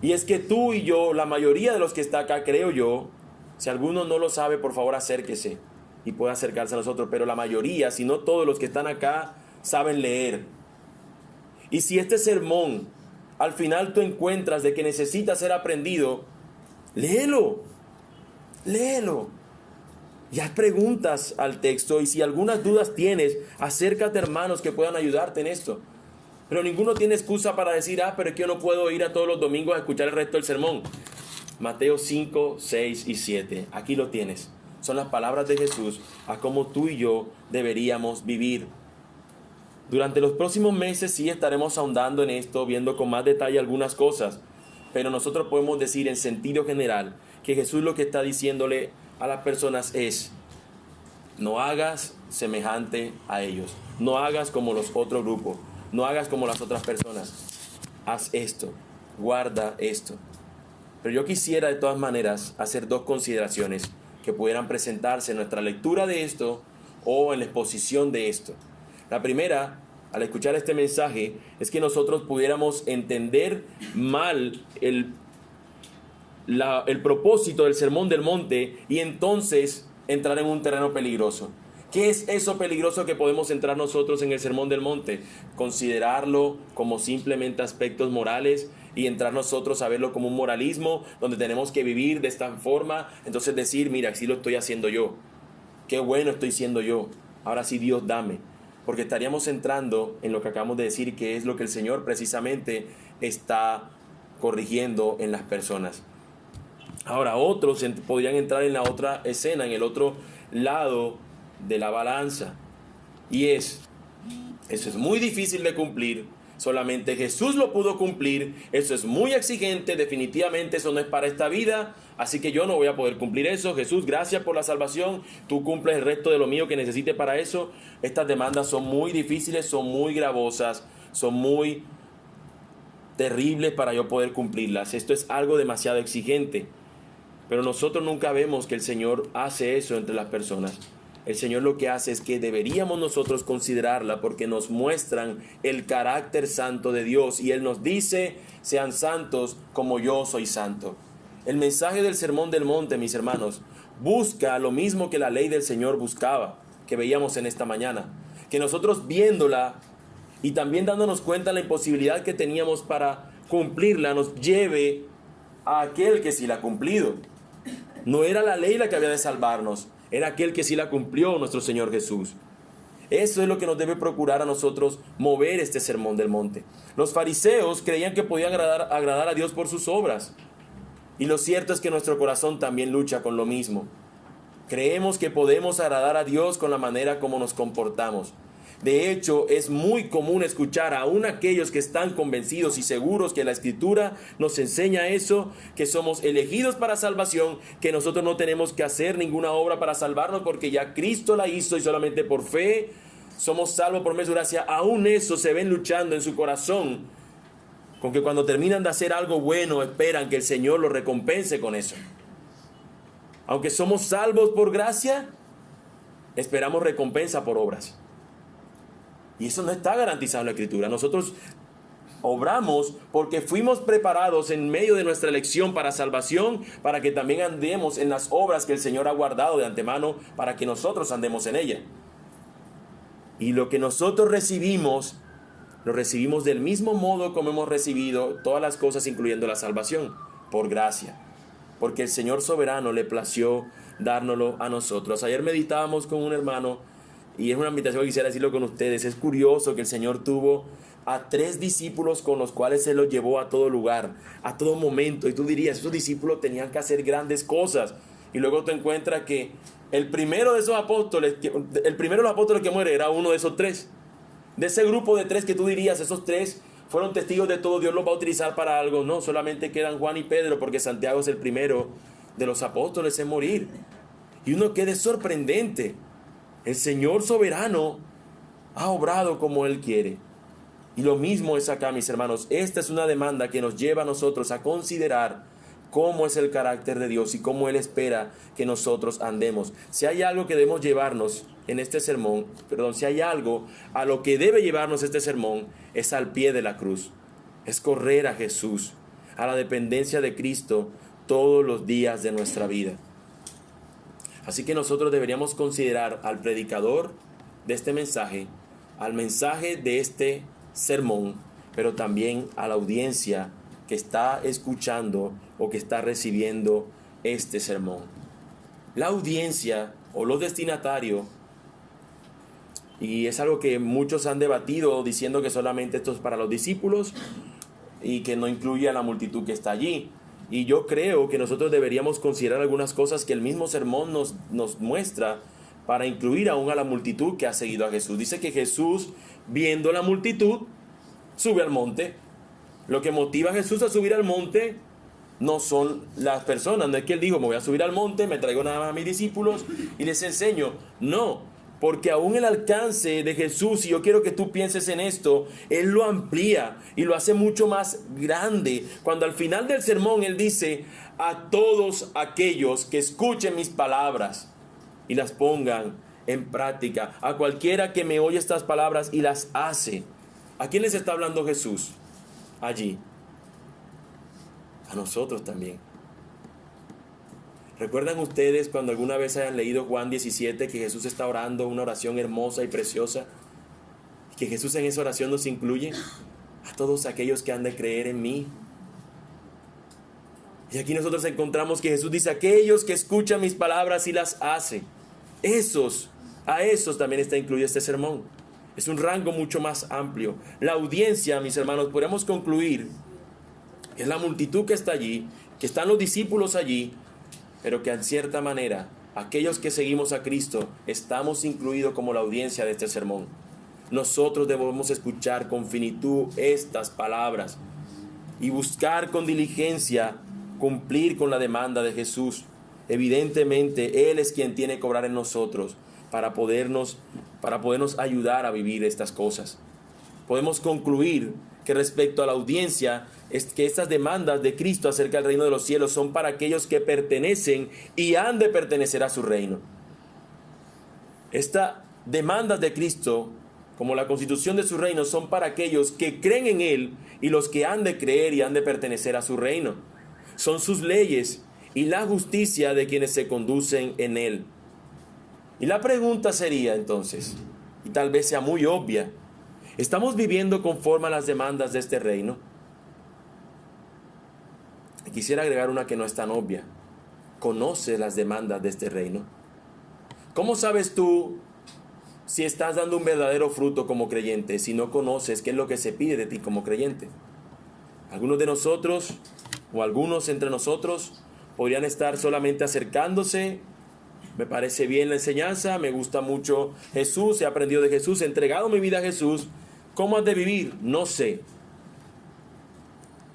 Speaker 1: y es que tú y yo, la mayoría de los que está acá, creo yo, si alguno no lo sabe, por favor acérquese y puede acercarse a nosotros, pero la mayoría, si no todos los que están acá, saben leer. Y si este sermón al final tú encuentras de que necesita ser aprendido, léelo. Y haz preguntas al texto, y si algunas dudas tienes, acércate a hermanos que puedan ayudarte en esto. Pero ninguno tiene excusa para decir, pero es que yo no puedo ir a todos los domingos a escuchar el resto del sermón. Mateo 5, 6 y 7, aquí lo tienes. Son las palabras de Jesús a cómo tú y yo deberíamos vivir. Durante los próximos meses sí estaremos ahondando en esto, viendo con más detalle algunas cosas, pero nosotros podemos decir en sentido general que Jesús lo que está diciéndole a las personas es: No hagas semejante a ellos. No hagas como los otros grupos. No hagas como las otras personas. Haz esto. Guarda esto. Pero yo quisiera de todas maneras hacer dos consideraciones que pudieran presentarse en nuestra lectura de esto o en la exposición de esto. La primera, al escuchar este mensaje, es que nosotros pudiéramos entender mal el propósito del Sermón del Monte y entonces entrar en un terreno peligroso. ¿Qué es eso peligroso que podemos entrar nosotros en el Sermón del Monte? Considerarlo como simplemente aspectos morales y entrar nosotros a verlo como un moralismo donde tenemos que vivir de esta forma. Entonces decir, mira, así lo estoy haciendo yo. Qué bueno estoy siendo yo. Ahora sí, Dios, dame. Porque estaríamos entrando en lo que acabamos de decir, que es lo que el Señor precisamente está corrigiendo en las personas. Ahora, otros podrían entrar en la otra escena, en el otro lado de la balanza. Y eso es muy difícil de cumplir. Solamente Jesús lo pudo cumplir. Eso es muy exigente. Definitivamente eso no es para esta vida. Así que yo no voy a poder cumplir eso. Jesús, gracias por la salvación. Tú cumples el resto de lo mío que necesite para eso. Estas demandas son muy difíciles, son muy gravosas, son muy terribles para yo poder cumplirlas. Esto es algo demasiado exigente. Pero nosotros nunca vemos que el Señor hace eso entre las personas. El Señor lo que hace es que deberíamos nosotros considerarla porque nos muestran el carácter santo de Dios. Y Él nos dice, sean santos como yo soy santo. El mensaje del Sermón del Monte, mis hermanos, busca lo mismo que la ley del Señor buscaba, que veíamos en esta mañana. Que nosotros viéndola y también dándonos cuenta de la imposibilidad que teníamos para cumplirla, nos lleve a aquel que sí la ha cumplido. No era la ley la que había de salvarnos, era aquel que sí la cumplió, nuestro Señor Jesús. Eso es lo que nos debe procurar a nosotros mover este Sermón del Monte. Los fariseos creían que podían agradar a Dios por sus obras. Y lo cierto es que nuestro corazón también lucha con lo mismo. Creemos que podemos agradar a Dios con la manera como nos comportamos. De hecho, es muy común escuchar aún aquellos que están convencidos y seguros que la Escritura nos enseña eso, que somos elegidos para salvación, que nosotros no tenemos que hacer ninguna obra para salvarnos porque ya Cristo la hizo y solamente por fe somos salvos por medio de gracia. Aún eso se ven luchando en su corazón, con que cuando terminan de hacer algo bueno esperan que el Señor los recompense con eso. Aunque somos salvos por gracia, esperamos recompensa por obras. Y eso no está garantizado en la Escritura. Nosotros obramos porque fuimos preparados en medio de nuestra elección para salvación, para que también andemos en las obras que el Señor ha guardado de antemano para que nosotros andemos en ella. Y lo que nosotros recibimos, lo recibimos del mismo modo como hemos recibido todas las cosas, incluyendo la salvación, por gracia. Porque el Señor soberano le plació dárnoslo a nosotros. Ayer meditábamos con un hermano y es una invitación que quisiera decirlo con ustedes. Es curioso que el Señor tuvo a 3 discípulos con los cuales se los llevó a todo lugar, a todo momento. Y tú dirías, esos discípulos tenían que hacer grandes cosas. Y luego te encuentras que el primero de los apóstoles que muere era uno de esos 3. De ese grupo de 3 que tú dirías, esos 3 fueron testigos de todo, Dios los va a utilizar para algo. No, solamente quedan Juan y Pedro, porque Santiago es el primero de los apóstoles en morir. Y uno queda sorprendente. El Señor soberano ha obrado como Él quiere. Y lo mismo es acá, mis hermanos. Esta es una demanda que nos lleva a nosotros a considerar cómo es el carácter de Dios y cómo Él espera que nosotros andemos. Si hay algo que debemos llevarnos en este sermón, si hay algo a lo que debe llevarnos este sermón, es al pie de la cruz. Es correr a Jesús, a la dependencia de Cristo todos los días de nuestra vida. Así que nosotros deberíamos considerar al predicador de este mensaje, al mensaje de este sermón, pero también a la audiencia que está escuchando o que está recibiendo este sermón. La audiencia o los destinatarios, y es algo que muchos han debatido diciendo que solamente esto es para los discípulos y que no incluye a la multitud que está allí. Y yo creo que nosotros deberíamos considerar algunas cosas que el mismo sermón nos muestra para incluir aún a la multitud que ha seguido a Jesús. Dice que Jesús, viendo la multitud, sube al monte. Lo que motiva a Jesús a subir al monte no son las personas. No es que Él dijo, me voy a subir al monte, me traigo nada más a mis discípulos y les enseño. No, porque aún el alcance de Jesús, y yo quiero que tú pienses en esto, Él lo amplía y lo hace mucho más grande. Cuando al final del sermón Él dice, a todos aquellos que escuchen mis palabras y las pongan en práctica, a cualquiera que me oye estas palabras y las hace. ¿A quién les está hablando Jesús allí? A nosotros también. ¿Recuerdan ustedes cuando alguna vez hayan leído Juan 17 que Jesús está orando una oración hermosa y preciosa? Y que Jesús en esa oración nos incluye a todos aquellos que han de creer en mí. Y aquí nosotros encontramos que Jesús dice, aquellos que escuchan mis palabras y las hacen. A esos también está incluido este sermón. Es un rango mucho más amplio. La audiencia, mis hermanos, podríamos concluir que es la multitud que está allí, que están los discípulos allí, pero que en cierta manera, aquellos que seguimos a Cristo, estamos incluidos como la audiencia de este sermón. Nosotros debemos escuchar con finitud estas palabras y buscar con diligencia cumplir con la demanda de Jesús. Evidentemente, Él es quien tiene que obrar en nosotros para podernos ayudar a vivir estas cosas. Podemos concluir que respecto a la audiencia, es que estas demandas de Cristo acerca del reino de los cielos son para aquellos que pertenecen y han de pertenecer a su reino. Estas demandas de Cristo, como la constitución de su reino, son para aquellos que creen en Él y los que han de creer y han de pertenecer a su reino. Son sus leyes y la justicia de quienes se conducen en Él. Y la pregunta sería entonces, y tal vez sea muy obvia, ¿estamos viviendo conforme a las demandas de este reino? Y quisiera agregar una que no es tan obvia. ¿Conoces las demandas de este reino? ¿Cómo sabes tú si estás dando un verdadero fruto como creyente si no conoces qué es lo que se pide de ti como creyente? Algunos de nosotros, o algunos entre nosotros, podrían estar solamente acercándose. Me parece bien la enseñanza, me gusta mucho Jesús, he aprendido de Jesús, he entregado mi vida a Jesús. ¿Cómo has de vivir? No sé.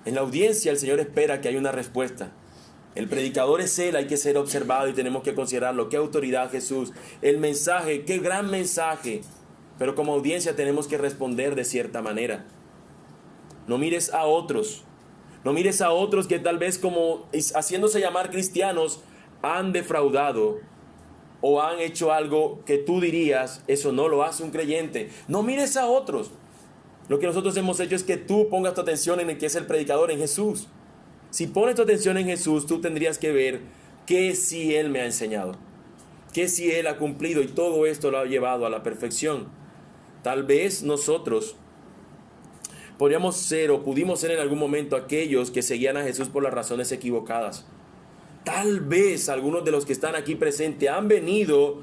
Speaker 1: En la audiencia el Señor espera que haya una respuesta. El predicador es Él, hay que ser observado y tenemos que considerarlo. Qué autoridad Jesús. El mensaje, qué gran mensaje. Pero como audiencia tenemos que responder de cierta manera. No mires a otros. No mires a otros que tal vez como haciéndose llamar cristianos han defraudado o han hecho algo que tú dirías, eso no lo hace un creyente. No mires a otros. Lo que nosotros hemos hecho es que tú pongas tu atención en el que es el predicador, en Jesús. Si pones tu atención en Jesús, tú tendrías que ver que si Él me ha enseñado, que si Él ha cumplido y todo esto lo ha llevado a la perfección. Tal vez nosotros podríamos ser o pudimos ser en algún momento aquellos que seguían a Jesús por las razones equivocadas. Tal vez algunos de los que están aquí presentes han venido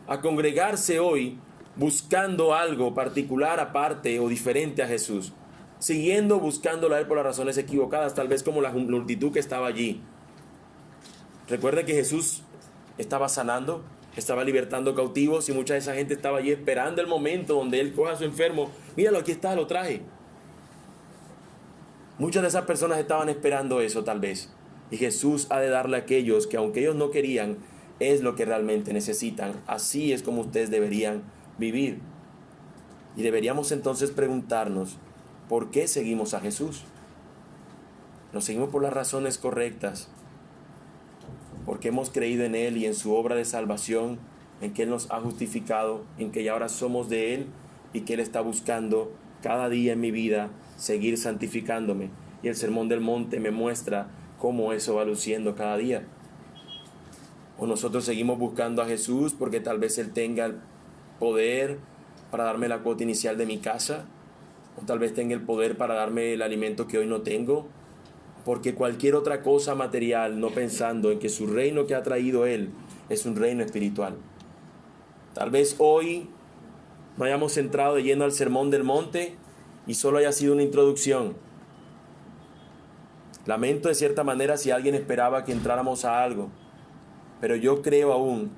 Speaker 1: a congregarse hoy buscando algo particular aparte o diferente a Jesús, buscándolo a Él por las razones equivocadas, tal vez como la multitud que estaba allí. Recuerden que Jesús estaba sanando, estaba libertando cautivos y mucha de esa gente estaba allí esperando el momento donde Él coja a su enfermo. Míralo, aquí está, lo traje. Muchas de esas personas estaban esperando eso tal vez. Y Jesús ha de darle a aquellos que aunque ellos no querían, es lo que realmente necesitan. Así es como ustedes deberían vivir. Y deberíamos entonces preguntarnos, ¿por qué seguimos a Jesús? ¿Nos seguimos por las razones correctas? Porque hemos creído en Él y en su obra de salvación, en que Él nos ha justificado, en que ya ahora somos de Él y que Él está buscando cada día en mi vida seguir santificándome. Y el Sermón del Monte me muestra cómo eso va luciendo cada día. O nosotros seguimos buscando a Jesús porque tal vez Él tenga el poder para darme la cuota inicial de mi casa, o tal vez tenga el poder para darme el alimento que hoy no tengo, porque cualquier otra cosa material, no pensando en que su reino que ha traído Él es un reino espiritual. Tal vez hoy no hayamos entrado de lleno al Sermón del Monte y solo haya sido una introducción. Lamento de cierta manera si alguien esperaba que entráramos a algo, pero yo creo aún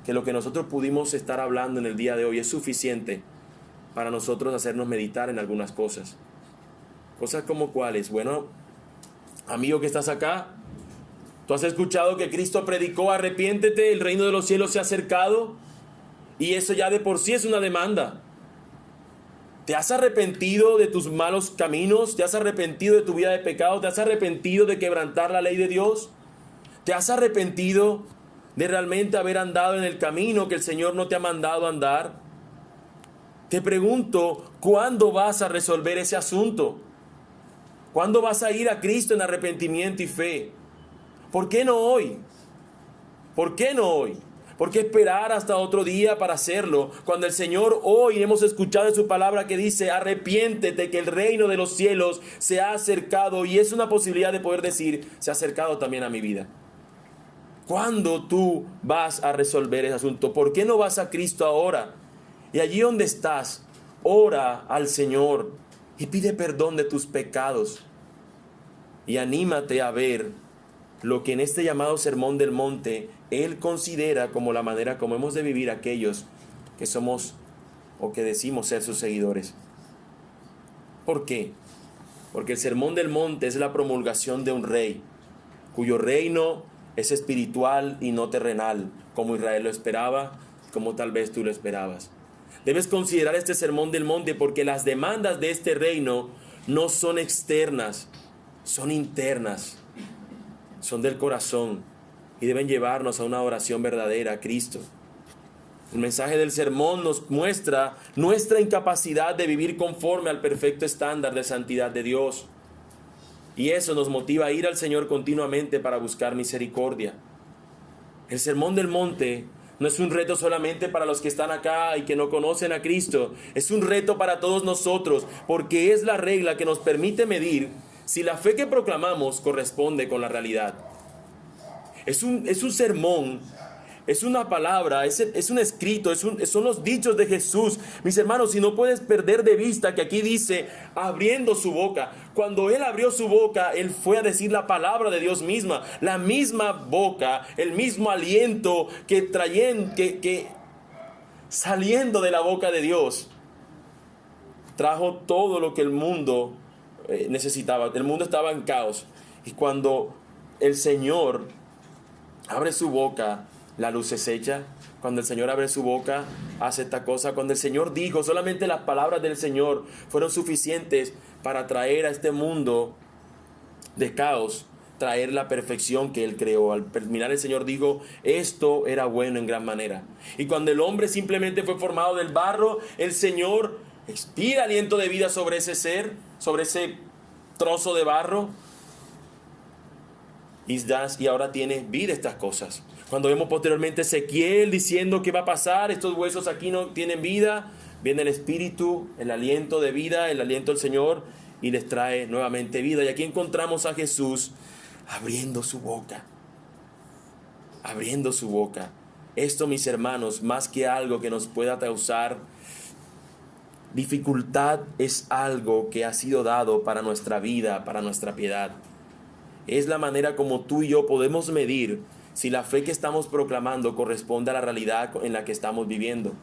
Speaker 1: que lo que nosotros pudimos estar hablando en el día de hoy es suficiente para nosotros hacernos meditar en algunas cosas. Cosas como cuáles. Bueno, Amigo que estás acá, tú has escuchado que Cristo predicó: arrepiéntete, el reino de los cielos se ha acercado. Y eso ya de por sí es una demanda. ¿Te has arrepentido de tus malos caminos? ¿Te has arrepentido de tu vida de pecado? ¿Te has arrepentido de quebrantar la ley de Dios? ¿Te has arrepentido de realmente haber andado en el camino que el Señor no te ha mandado andar? Te pregunto, ¿cuándo vas a resolver ese asunto? ¿Cuándo vas a ir a Cristo en arrepentimiento y fe? ¿Por qué no hoy? ¿Por qué no hoy? ¿Por qué esperar hasta otro día para hacerlo? Cuando el Señor hoy hemos escuchado en su palabra que dice: arrepiéntete, que el reino de los cielos se ha acercado. Y es una posibilidad de poder decir: se ha acercado también a mi vida. ¿Cuándo tú vas a resolver ese asunto? ¿Por qué no vas a Cristo ahora? Y allí donde estás, ora al Señor y pide perdón de tus pecados. Y anímate a ver lo que en este llamado Sermón del Monte Él considera como la manera como hemos de vivir aquellos que somos o que decimos ser sus seguidores. ¿Por qué? Porque el Sermón del Monte es la promulgación de un rey, cuyo reino es espiritual y no terrenal, como Israel lo esperaba, como tal vez tú lo esperabas. Debes considerar este Sermón del Monte porque las demandas de este reino no son externas, son internas. Son del corazón y deben llevarnos a una oración verdadera a Cristo. El mensaje del sermón nos muestra nuestra incapacidad de vivir conforme al perfecto estándar de santidad de Dios. Y eso nos motiva a ir al Señor continuamente para buscar misericordia. El Sermón del Monte no es un reto solamente para los que están acá y que no conocen a Cristo. Es un reto para todos nosotros, porque es la regla que nos permite medir si la fe que proclamamos corresponde con la realidad. Es un sermón, es una palabra, es un escrito, son los dichos de Jesús. Mis hermanos, si no puedes perder de vista que aquí dice abriendo su boca. Cuando Él abrió su boca, Él fue a decir la palabra de Dios misma. La misma boca, el mismo aliento que saliendo de la boca de Dios trajo todo lo que el mundo necesitaba. El mundo estaba en caos. Y cuando el Señor abre su boca, la luz se echa. Cuando el Señor abre su boca, hace esta cosa. Cuando el Señor dijo, solamente las palabras del Señor fueron suficientes para traer a este mundo de caos, traer la perfección que Él creó. Al terminar, el Señor dijo: esto era bueno en gran manera. Y cuando el hombre simplemente fue formado del barro, el Señor expira aliento de vida sobre ese ser, sobre ese trozo de barro, y ahora tiene vida estas cosas. Cuando vemos posteriormente Ezequiel diciendo que va a pasar, estos huesos aquí no tienen vida, viene el Espíritu, el aliento de vida, el aliento del Señor, y les trae nuevamente vida. Y aquí encontramos a Jesús abriendo su boca. Abriendo su boca. Esto, mis hermanos, más que algo que nos pueda causar dificultad, es algo que ha sido dado para nuestra vida, para nuestra piedad. Es la manera como tú y yo podemos medir si la fe que estamos proclamando corresponde a la realidad en la que estamos viviendo.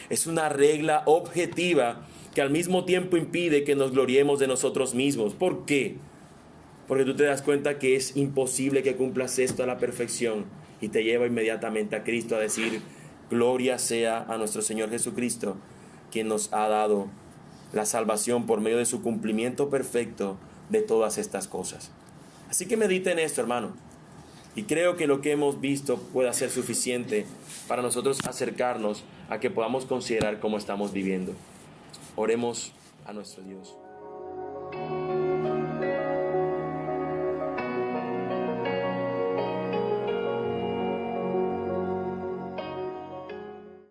Speaker 1: Es una regla objetiva que al mismo tiempo impide que nos gloriemos de nosotros mismos. ¿Por qué? Porque tú te das cuenta que es imposible que cumplas esto a la perfección, y te lleva inmediatamente a Cristo a decir: gloria sea a nuestro Señor Jesucristo, quien nos ha dado la salvación por medio de su cumplimiento perfecto de todas estas cosas. Así que medita en esto, hermano. Y creo que lo que hemos visto pueda ser suficiente para nosotros acercarnos a que podamos considerar cómo estamos viviendo. Oremos a nuestro Dios.